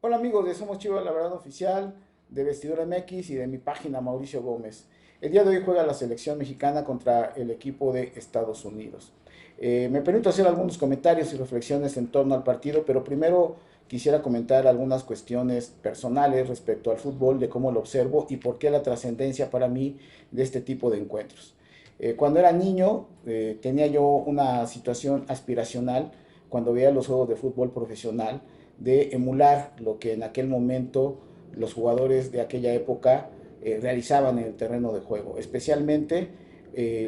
Hola amigos de Somos Chivas, la verdad oficial, de Vestidor MX y de mi página Mauricio Gómez. El día de hoy juega la selección mexicana contra el equipo de Estados Unidos. Me permito hacer algunos comentarios y reflexiones en torno al partido, pero primero quisiera comentar algunas cuestiones personales respecto al fútbol, de cómo lo observo y por qué la trascendencia para mí de este tipo de encuentros. Cuando era niño tenía yo una situación aspiracional cuando veía los juegos de fútbol profesional de emular lo que en aquel momento los jugadores de aquella época realizaban en el terreno de juego. Especialmente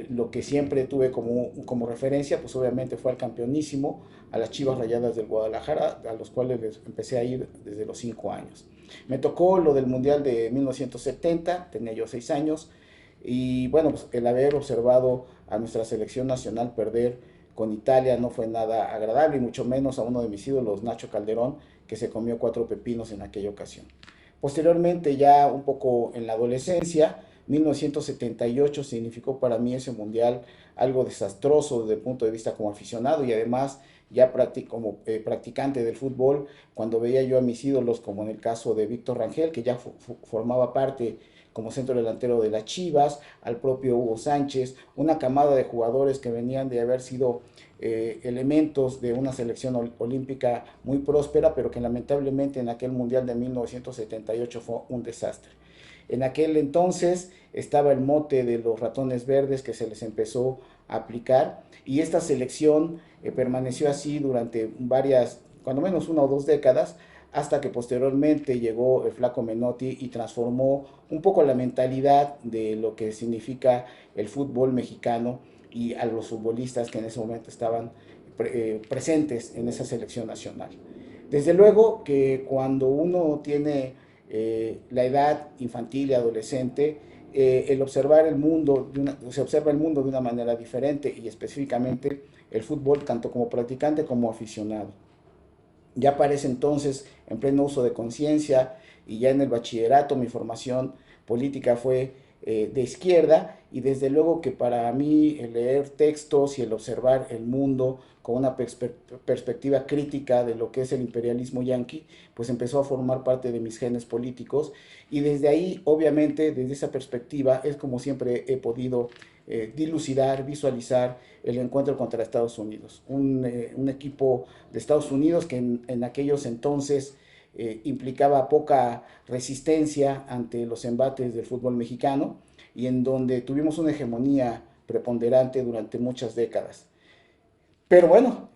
lo que siempre tuve como referencia, pues obviamente fue al campeonísimo, a las Chivas Rayadas del Guadalajara, a los cuales les empecé a ir desde los 5 años. Me tocó lo del Mundial de 1970, tenía yo 6 años, y bueno, pues el haber observado a nuestra selección nacional perder con Italia no fue nada agradable, y mucho menos a uno de mis ídolos, Nacho Calderón, que se comió 4 pepinos en aquella ocasión. Posteriormente, ya un poco en la adolescencia, 1978 significó para mí ese mundial algo desastroso desde el punto de vista como aficionado y además ya como practicante del fútbol, cuando veía yo a mis ídolos, como en el caso de Víctor Rangel, que ya formaba parte como centro delantero de las Chivas, al propio Hugo Sánchez, una camada de jugadores que venían de haber sido elementos de una selección olímpica muy próspera, pero que lamentablemente en aquel Mundial de 1978 fue un desastre. En aquel entonces estaba el mote de los ratones verdes que se les empezó a aplicar y esta selección permaneció así durante varias, cuando menos 1 o 2 décadas, hasta que posteriormente llegó el flaco Menotti y transformó un poco la mentalidad de lo que significa el fútbol mexicano y a los futbolistas que en ese momento estaban presentes en esa selección nacional. Desde luego que cuando uno tiene la edad infantil y adolescente, el observar el mundo, se observa el mundo de una manera diferente y específicamente el fútbol tanto como practicante como aficionado. Ya para ese entonces, en pleno uso de conciencia y ya en el bachillerato, mi formación política fue de izquierda y desde luego que para mí el leer textos y el observar el mundo con una perspectiva crítica de lo que es el imperialismo yanqui, pues empezó a formar parte de mis genes políticos y desde ahí, obviamente, desde esa perspectiva es como siempre he podido dilucidar, visualizar el encuentro contra Estados Unidos. Un equipo de Estados Unidos que en aquellos entonces implicaba poca resistencia ante los embates del fútbol mexicano y en donde tuvimos una hegemonía preponderante durante muchas décadas. Pero bueno,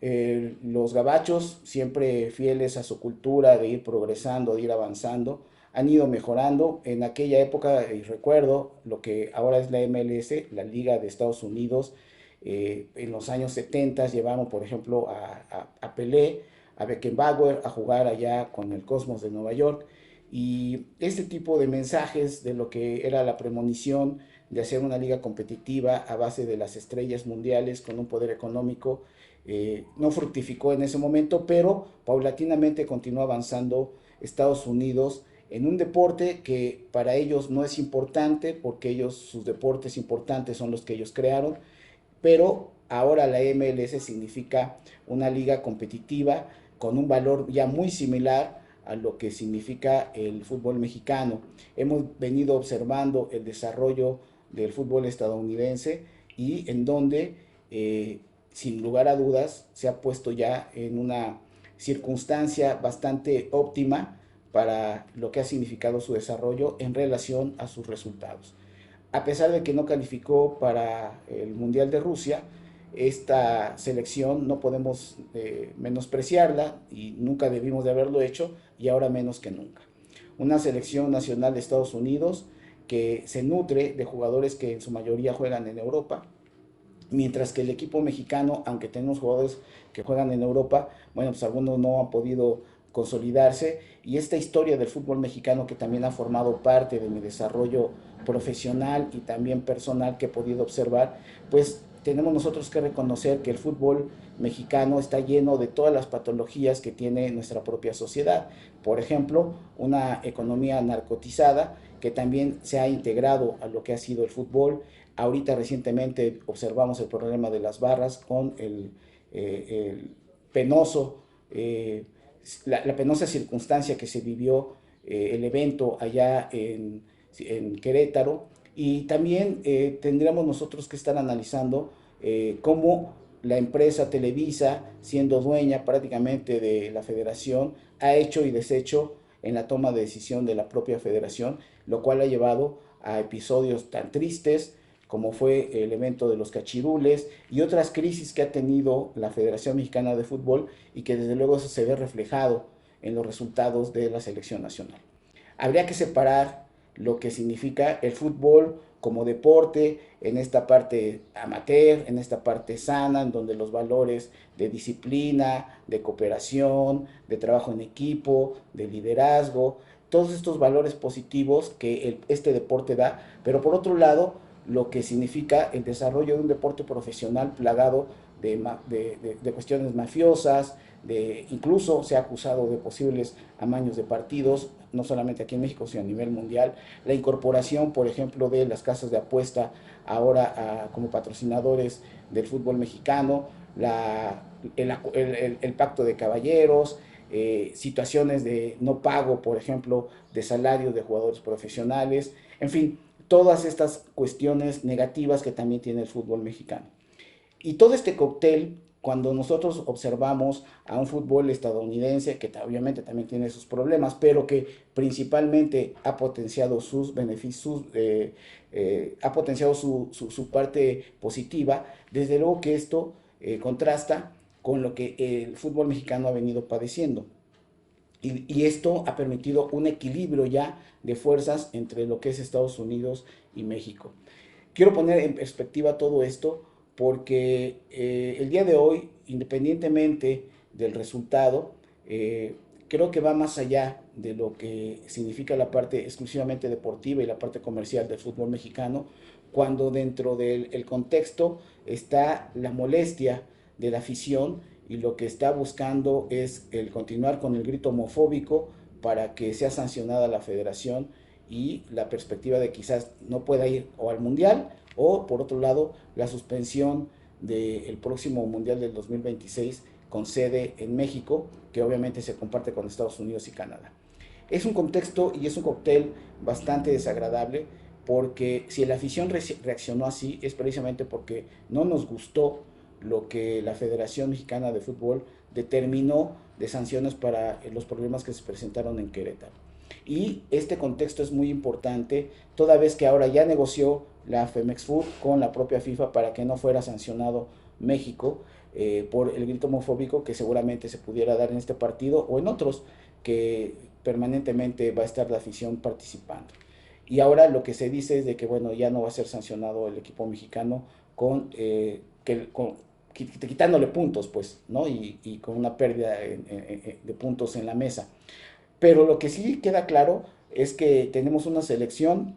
los gabachos, siempre fieles a su cultura de ir progresando, de ir avanzando, han ido mejorando. En aquella época, y recuerdo lo que ahora es la MLS, la Liga de Estados Unidos, en los años 70 llevaron, por ejemplo, a Pelé, a Beckenbauer a jugar allá con el Cosmos de Nueva York. Y este tipo de mensajes de lo que era la premonición de hacer una liga competitiva a base de las estrellas mundiales con un poder económico, no fructificó en ese momento, pero paulatinamente continuó avanzando Estados Unidos en un deporte que para ellos no es importante, porque ellos, sus deportes importantes son los que ellos crearon, pero ahora la MLS significa una liga competitiva con un valor ya muy similar a lo que significa el fútbol mexicano. Hemos venido observando el desarrollo del fútbol estadounidense y en donde, sin lugar a dudas, se ha puesto ya en una circunstancia bastante óptima para lo que ha significado su desarrollo en relación a sus resultados. A pesar de que no calificó para el Mundial de Rusia, esta selección no podemos menospreciarla y nunca debimos de haberlo hecho y ahora menos que nunca. Una selección nacional de Estados Unidos que se nutre de jugadores que en su mayoría juegan en Europa, mientras que el equipo mexicano, aunque tenemos jugadores que juegan en Europa, bueno, pues algunos no han podido consolidarse y esta historia del fútbol mexicano que también ha formado parte de mi desarrollo profesional y también personal que he podido observar, pues tenemos nosotros que reconocer que el fútbol mexicano está lleno de todas las patologías que tiene nuestra propia sociedad. Por ejemplo, una economía narcotizada que también se ha integrado a lo que ha sido el fútbol. Ahorita recientemente observamos el problema de las barras con el penoso la penosa circunstancia que se vivió el evento allá en Querétaro, y también tendríamos nosotros que estar analizando cómo la empresa Televisa, siendo dueña prácticamente de la federación, ha hecho y deshecho en la toma de decisión de la propia federación, lo cual ha llevado a episodios tan tristes como fue el evento de los cachirules y otras crisis que ha tenido la Federación Mexicana de Fútbol, y que desde luego eso se ve reflejado en los resultados de la selección nacional. Habría que separar lo que significa el fútbol como deporte en esta parte amateur, en esta parte sana, en donde los valores de disciplina, de cooperación, de trabajo en equipo, de liderazgo, todos estos valores positivos que este deporte da, pero por otro lado, lo que significa el desarrollo de un deporte profesional plagado de cuestiones mafiosas, incluso se ha acusado de posibles amaños de partidos, no solamente aquí en México, sino a nivel mundial. La incorporación, por ejemplo, de las casas de apuesta ahora como patrocinadores del fútbol mexicano, el pacto de caballeros, situaciones de no pago, por ejemplo, de salarios de jugadores profesionales, en fin, todas estas cuestiones negativas que también tiene el fútbol mexicano. Y todo este cóctel, cuando nosotros observamos a un fútbol estadounidense, que obviamente también tiene sus problemas, pero que principalmente ha potenciado sus beneficios, ha potenciado su parte positiva, desde luego que esto contrasta con lo que el fútbol mexicano ha venido padeciendo. Y esto ha permitido un equilibrio ya de fuerzas entre lo que es Estados Unidos y México. Quiero poner en perspectiva todo esto porque el día de hoy, independientemente del resultado, creo que va más allá de lo que significa la parte exclusivamente deportiva y la parte comercial del fútbol mexicano, cuando dentro del contexto está la molestia de la afición, y lo que está buscando es el continuar con el grito homofóbico para que sea sancionada la federación, y la perspectiva de quizás no pueda ir o al mundial, o por otro lado la suspensión del próximo mundial del 2026 con sede en México, que obviamente se comparte con Estados Unidos y Canadá. Es un contexto y es un cóctel bastante desagradable, porque si la afición reaccionó así es precisamente porque no nos gustó lo que la Federación Mexicana de Fútbol determinó de sanciones para los problemas que se presentaron en Querétaro. Y este contexto es muy importante, toda vez que ahora ya negoció la Femex Food con la propia FIFA para que no fuera sancionado México por el grito homofóbico que seguramente se pudiera dar en este partido o en otros que permanentemente va a estar la afición participando. Y ahora lo que se dice es de que bueno, ya no va a ser sancionado el equipo mexicano quitándole puntos, pues, ¿no? Y con una pérdida de puntos en la mesa. Pero lo que sí queda claro es que tenemos una selección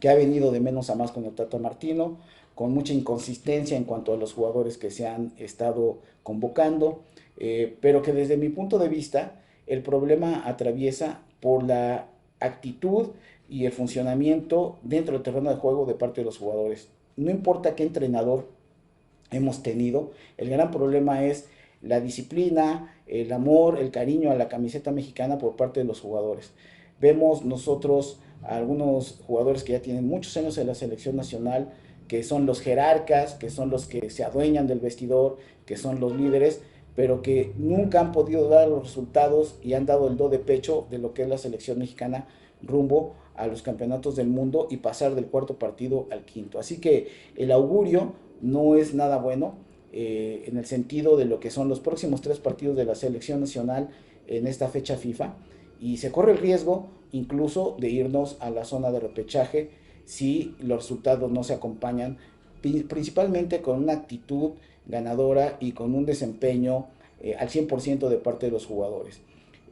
que ha venido de menos a más con el Tata Martino, con mucha inconsistencia en cuanto a los jugadores que se han estado convocando, pero que desde mi punto de vista el problema atraviesa por la actitud y el funcionamiento dentro del terreno de juego de parte de los jugadores. No importa qué entrenador hemos tenido, el gran problema es la disciplina, el amor, el cariño a la camiseta mexicana por parte de los jugadores. Vemos nosotros a algunos jugadores que ya tienen muchos años en la selección nacional, que son los jerarcas, que son los que se adueñan del vestidor, que son los líderes, pero que nunca han podido dar los resultados y han dado el do de pecho de lo que es la selección mexicana rumbo a los campeonatos del mundo y pasar del cuarto partido al quinto. Así que el augurio no es nada bueno en el sentido de lo que son los próximos 3 partidos de la selección nacional en esta fecha FIFA, y se corre el riesgo incluso de irnos a la zona de repechaje si los resultados no se acompañan principalmente con una actitud ganadora y con un desempeño al 100% de parte de los jugadores.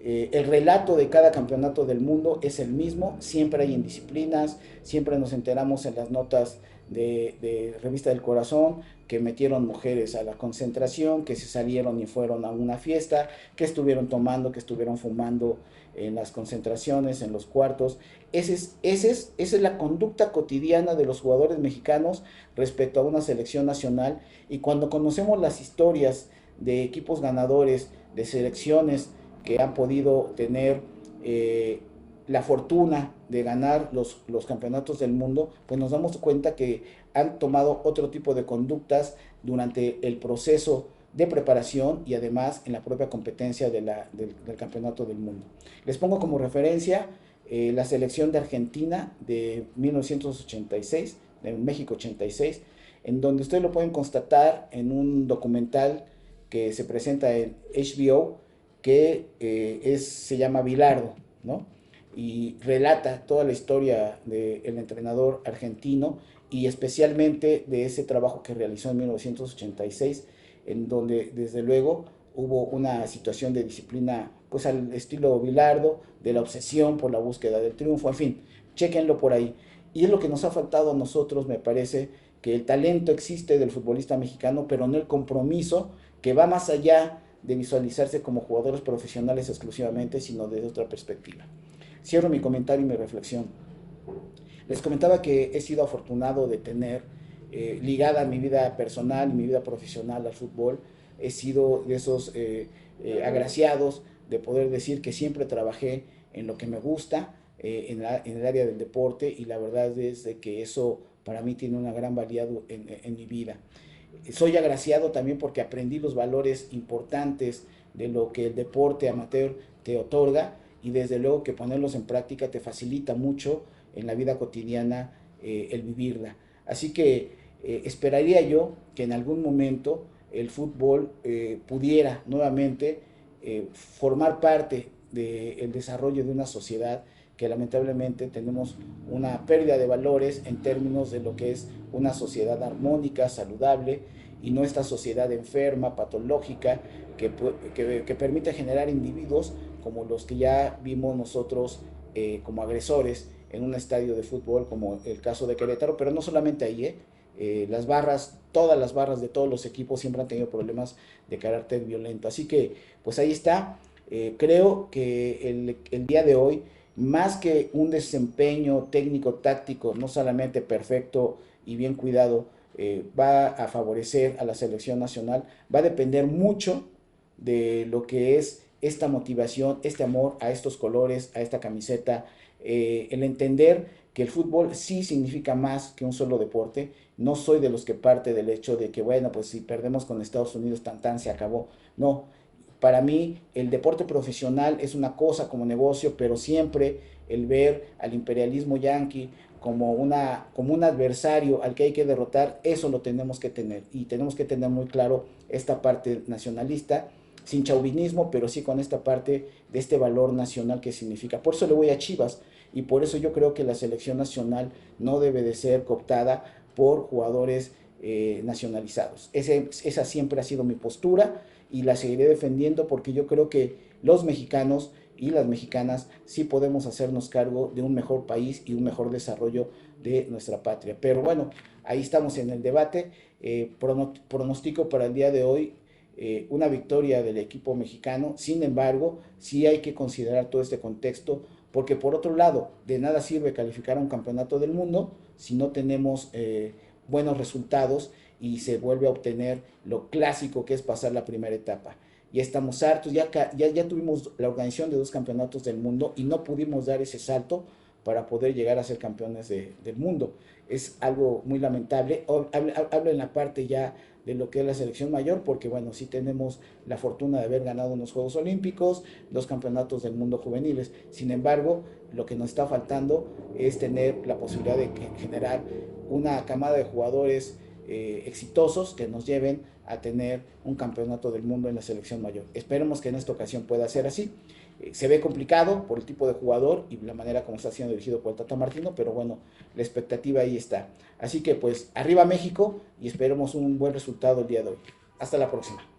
El relato de cada campeonato del mundo es el mismo, siempre hay indisciplinas, siempre nos enteramos en las notas de Revista del Corazón que metieron mujeres a la concentración, que se salieron y fueron a una fiesta, que estuvieron tomando, que estuvieron fumando en las concentraciones, en los cuartos. Esa es la conducta cotidiana de los jugadores mexicanos respecto a una selección nacional, y cuando conocemos las historias de equipos ganadores, de selecciones que han podido tener la fortuna de ganar los campeonatos del mundo, pues nos damos cuenta que han tomado otro tipo de conductas durante el proceso de preparación y además en la propia competencia del campeonato del mundo. Les pongo como referencia la selección de Argentina de 1986, de México 86, en donde ustedes lo pueden constatar en un documental que se presenta en HBO, que se llama Bilardo, ¿no? Y relata toda la historia del entrenador argentino y especialmente de ese trabajo que realizó en 1986, en donde desde luego hubo una situación de disciplina pues al estilo Bilardo, de la obsesión por la búsqueda del triunfo, en fin, chequenlo por ahí. Y es lo que nos ha faltado a nosotros, me parece, que el talento existe del futbolista mexicano, pero no el compromiso que va más allá de visualizarse como jugadores profesionales exclusivamente, sino desde otra perspectiva. Cierro mi comentario y mi reflexión. Les comentaba que he sido afortunado de tener ligada mi vida personal y mi vida profesional al fútbol. He sido de esos agraciados de poder decir que siempre trabajé en lo que me gusta, en el área del deporte, y la verdad es de que eso para mí tiene una gran valía en mi vida. Soy agraciado también porque aprendí los valores importantes de lo que el deporte amateur te otorga, y desde luego que ponerlos en práctica te facilita mucho en la vida cotidiana el vivirla. Así que esperaría yo que en algún momento el fútbol pudiera nuevamente formar parte del desarrollo de una sociedad que lamentablemente tenemos una pérdida de valores en términos de lo que es una sociedad armónica, saludable, y no esta sociedad enferma, patológica, que permite generar individuos como los que ya vimos nosotros como agresores en un estadio de fútbol, como el caso de Querétaro, pero no solamente ahí, las barras, todas las barras de todos los equipos siempre han tenido problemas de carácter violento. Así que, pues ahí está. Creo que el día de hoy, más que un desempeño técnico, táctico, no solamente perfecto y bien cuidado, va a favorecer a la selección nacional, va a depender mucho de lo que es esta motivación, este amor a estos colores, a esta camiseta, el entender que el fútbol sí significa más que un solo deporte. No soy de los que parte del hecho de que, bueno, pues si perdemos con Estados Unidos, tan se acabó. No, para mí el deporte profesional es una cosa como negocio, pero siempre el ver al imperialismo yanqui como un adversario al que hay que derrotar, eso lo tenemos que tener. Y tenemos que tener muy claro esta parte nacionalista, sin chauvinismo, pero sí con esta parte de este valor nacional que significa. Por eso le voy a Chivas, y por eso yo creo que la selección nacional no debe de ser cooptada por jugadores nacionalizados. Esa siempre ha sido mi postura y la seguiré defendiendo, porque yo creo que los mexicanos y las mexicanas sí podemos hacernos cargo de un mejor país y un mejor desarrollo de nuestra patria. Pero bueno, ahí estamos en el debate. Pronostico para el día de hoy una victoria del equipo mexicano. Sin embargo, sí hay que considerar todo este contexto, porque por otro lado, de nada sirve calificar a un campeonato del mundo si no tenemos buenos resultados y se vuelve a obtener lo clásico que es pasar la primera etapa. Ya estamos hartos, ya tuvimos la organización de 2 campeonatos del mundo y no pudimos dar ese salto para poder llegar a ser campeones del mundo. Es algo muy lamentable. Hablo en la parte ya de lo que es la selección mayor, porque bueno, sí tenemos la fortuna de haber ganado unos Juegos Olímpicos, 2 campeonatos del mundo juveniles. Sin embargo, lo que nos está faltando es tener la posibilidad de generar una camada de jugadores exitosos que nos lleven a tener un campeonato del mundo en la selección mayor. Esperemos que en esta ocasión pueda ser así. Se ve complicado por el tipo de jugador y la manera como está siendo dirigido por el Tata Martino, pero bueno, la expectativa ahí está. Así que pues arriba México, y esperemos un buen resultado el día de hoy. Hasta la próxima.